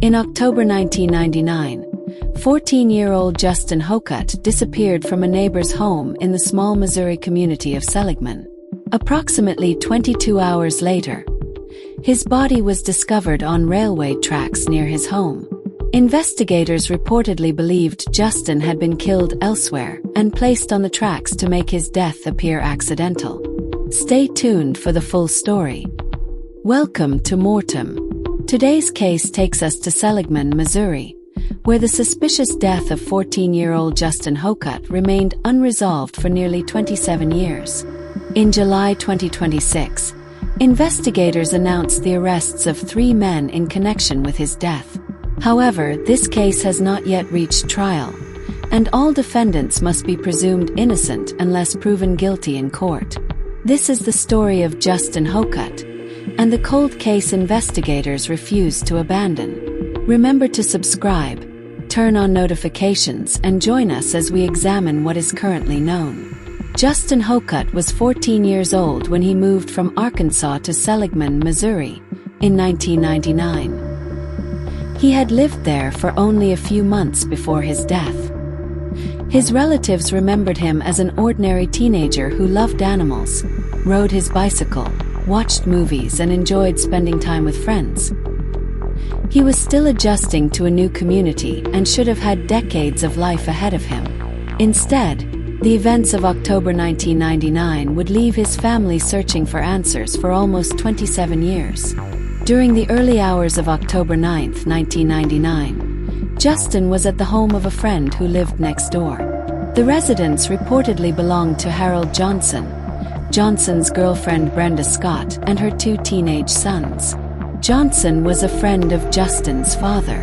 In October 1999, 14-year-old Justin Hocutt disappeared from a neighbor's home in the small Missouri community of Seligman. Approximately 22 hours later, his body was discovered on railway tracks near his home. Investigators reportedly believed Justin had been killed elsewhere and placed on the tracks to make his death appear accidental. Stay tuned for the full story. Welcome to M.O.R.T.E.M. Today's case takes us to Seligman, Missouri, where the suspicious death of 14-year-old Justin Hocutt remained unresolved for nearly 27 years. In July 2026, investigators announced the arrests of 3 men in connection with his death. However, this case has not yet reached trial, and all defendants must be presumed innocent unless proven guilty in court. This is the story of Justin Hocutt, and the cold case investigators refuse to abandon. Remember to subscribe, turn on notifications, and join us as we examine what is currently known. Justin Hocutt was 14 years old when he moved from Arkansas to Seligman, Missouri, in 1999. He had lived there for only a few months before his death. His relatives remembered him as an ordinary teenager who loved animals, rode his bicycle, watched movies, and enjoyed spending time with friends. He was still adjusting to a new community and should have had decades of life ahead of him. Instead, the events of October 1999 would leave his family searching for answers for almost 27 years. During the early hours of October 9, 1999, Justin was at the home of a friend who lived next door. The residence reportedly belonged to Harold Johnson, Johnson's girlfriend Brenda Scott, and her 2 teenage sons. Johnson was a friend of Justin's father.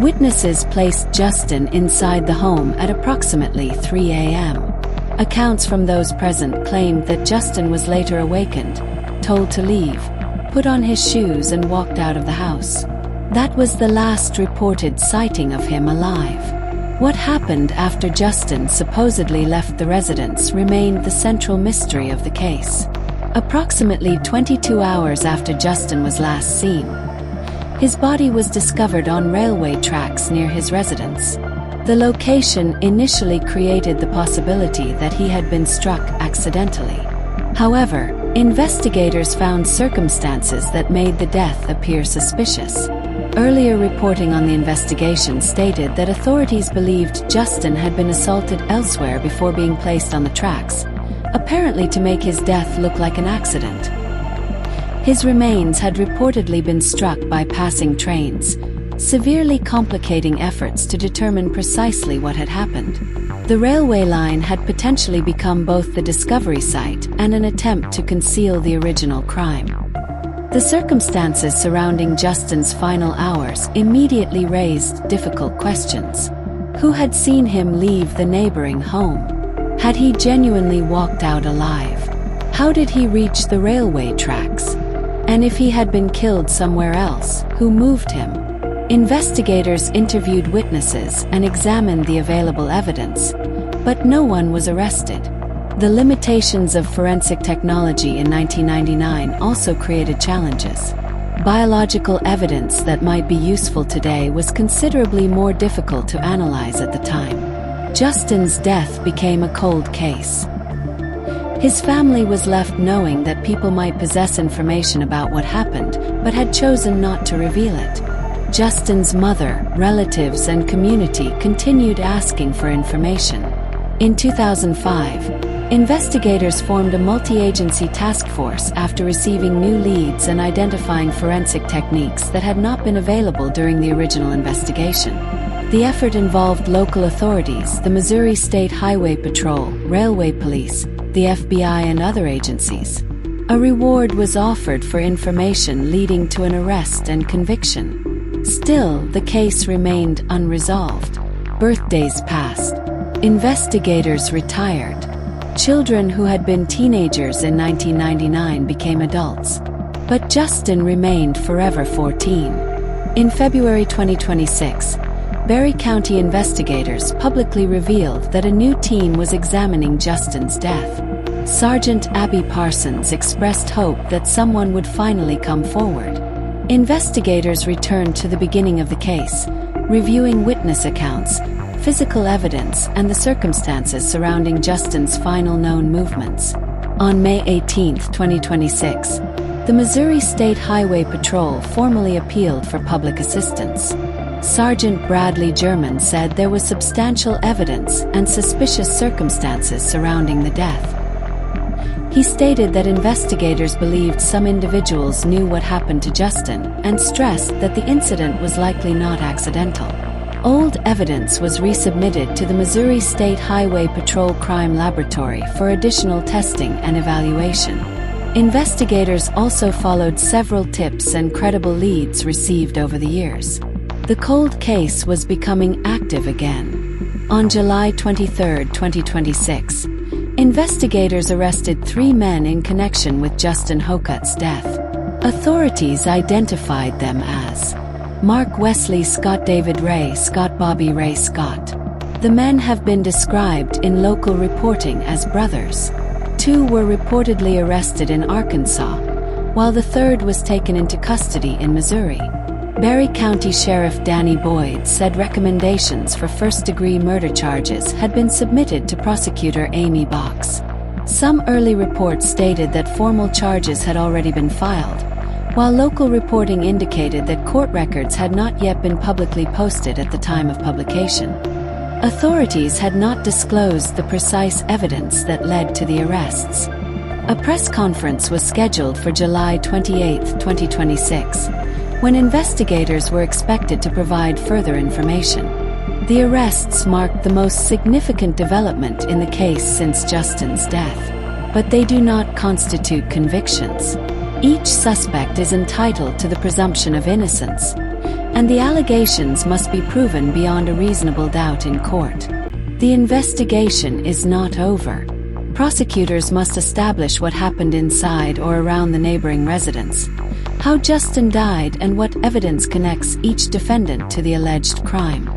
Witnesses placed Justin inside the home at approximately 3 a.m. Accounts from those present claimed that Justin was later awakened, told to leave, put on his shoes, and walked out of the house. That was the last reported sighting of him alive. What happened after Justin supposedly left the residence remained the central mystery of the case. Approximately 22 hours after Justin was last seen, his body was discovered on railway tracks near his residence. The location initially created the possibility that he had been struck accidentally. However, investigators found circumstances that made the death appear suspicious. Earlier reporting on the investigation stated that authorities believed Justin had been assaulted elsewhere before being placed on the tracks, apparently to make his death look like an accident. His remains had reportedly been struck by passing trains, severely complicating efforts to determine precisely what had happened. The railway line had potentially become both the discovery site and an attempt to conceal the original crime. The circumstances surrounding Justin's final hours immediately raised difficult questions. Who had seen him leave the neighboring home? Had he genuinely walked out alive? How did he reach the railway tracks? And if he had been killed somewhere else, who moved him? Investigators interviewed witnesses and examined the available evidence, but no one was arrested. The limitations of forensic technology in 1999 also created challenges. Biological evidence that might be useful today was considerably more difficult to analyze at the time. Justin's death became a cold case. His family was left knowing that people might possess information about what happened, but had chosen not to reveal it. Justin's mother, relatives, and community continued asking for information. In 2005, investigators formed a multi-agency task force after receiving new leads and identifying forensic techniques that had not been available during the original investigation. The effort involved local authorities, the Missouri State Highway Patrol, Railway Police, the FBI, and other agencies. A reward was offered for information leading to an arrest and conviction. Still, the case remained unresolved. Birthdays passed. Investigators retired. Children who had been teenagers in 1999 became adults. But Justin remained forever 14. In February 2026, Berry County investigators publicly revealed that a new team was examining Justin's death. Sergeant Abby Parsons expressed hope that someone would finally come forward. Investigators returned to the beginning of the case, reviewing witness accounts, physical evidence, and the circumstances surrounding Justin's final known movements. On May 18, 2026, the Missouri State Highway Patrol formally appealed for public assistance. Sergeant Bradley German said there was substantial evidence and suspicious circumstances surrounding the death. He stated that investigators believed some individuals knew what happened to Justin and stressed that the incident was likely not accidental. Old evidence was resubmitted to the Missouri State Highway Patrol Crime Laboratory for additional testing and evaluation. Investigators also followed several tips and credible leads received over the years. The cold case was becoming active again. On July 23, 2026, investigators arrested 3 men in connection with Justin Hocutt's death. Authorities identified them as Mark Wesley Scott, David Ray Scott, Bobby Ray Scott. The men have been described in local reporting as brothers. 2 were reportedly arrested in Arkansas, while the 3rd was taken into custody in Missouri. Berry County Sheriff Danny Boyd said recommendations for first-degree murder charges had been submitted to prosecutor Amy Box. Some early reports stated that formal charges had already been filed, while local reporting indicated that court records had not yet been publicly posted at the time of publication. Authorities had not disclosed the precise evidence that led to the arrests. A press conference was scheduled for July 28, 2026, when investigators were expected to provide further information. The arrests marked the most significant development in the case since Justin's death, but they do not constitute convictions. Each suspect is entitled to the presumption of innocence, and the allegations must be proven beyond a reasonable doubt in court. The investigation is not over. Prosecutors must establish what happened inside or around the neighboring residence, how Justin died, and what evidence connects each defendant to the alleged crime.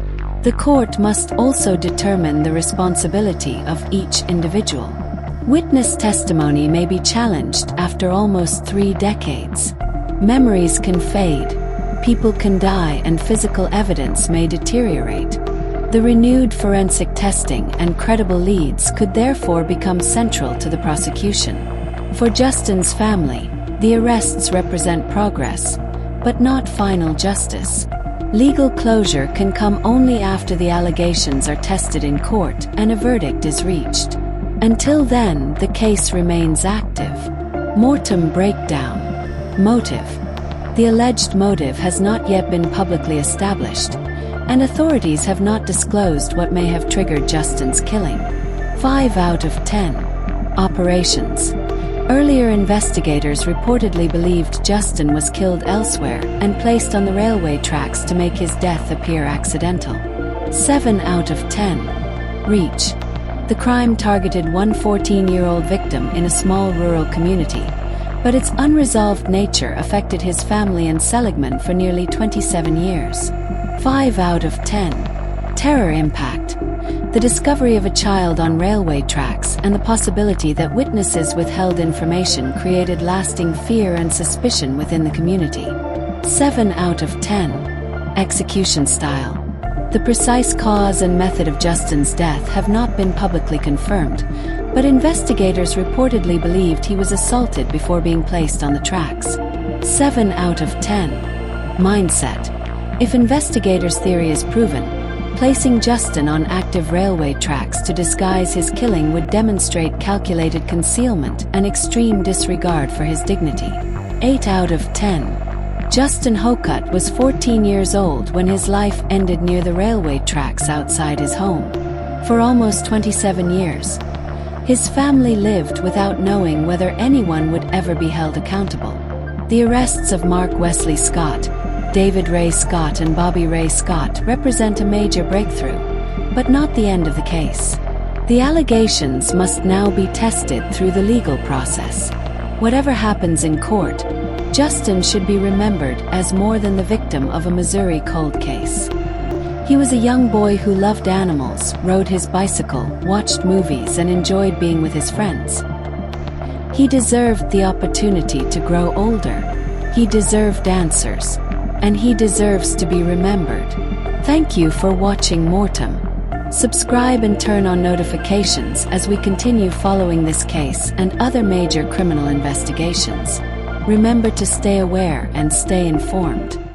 The court must also determine the responsibility of each individual. Witness testimony may be challenged after almost 3 decades. Memories can fade, people can die, and physical evidence may deteriorate. The renewed forensic testing and credible leads could therefore become central to the prosecution. For Justin's family, the arrests represent progress, but not final justice. Legal closure can come only after the allegations are tested in court and a verdict is reached. Until then, the case remains active. M.O.R.T.E.M breakdown. Motive. The alleged motive has not yet been publicly established, and authorities have not disclosed what may have triggered Justin's killing. 5 out of 10. Operations. Earlier investigators reportedly believed Justin was killed elsewhere and placed on the railway tracks to make his death appear accidental. 7 out of 10. Reach. The crime targeted one 14-year-old victim in a small rural community, but its unresolved nature affected his family and Seligman for nearly 27 years. 5 out of 10. Terror impact. The discovery of a child on railway tracks and the possibility that witnesses withheld information created lasting fear and suspicion within the community. 7 out of 10. Execution style. The precise cause and method of Justin's death have not been publicly confirmed, but investigators reportedly believed he was assaulted before being placed on the tracks. 7 out of 10. Mindset. If investigators' theory is proven, placing Justin on active railway tracks to disguise his killing would demonstrate calculated concealment and extreme disregard for his dignity. 8 out of 10. Justin Hocutt was 14 years old when his life ended near the railway tracks outside his home. For almost 27 years, his family lived without knowing whether anyone would ever be held accountable. The arrests of Mark Wesley Scott, David Ray Scott, and Bobby Ray Scott represent a major breakthrough, but not the end of the case. The allegations must now be tested through the legal process. Whatever happens in court, Justin should be remembered as more than the victim of a Missouri cold case. He was a young boy who loved animals, rode his bicycle, watched movies, and enjoyed being with his friends. He deserved the opportunity to grow older. He deserved answers. And he deserves to be remembered. Thank you for watching M.O.R.T.E.M. Subscribe and turn on notifications as we continue following this case and other major criminal investigations. Remember to stay aware and stay informed.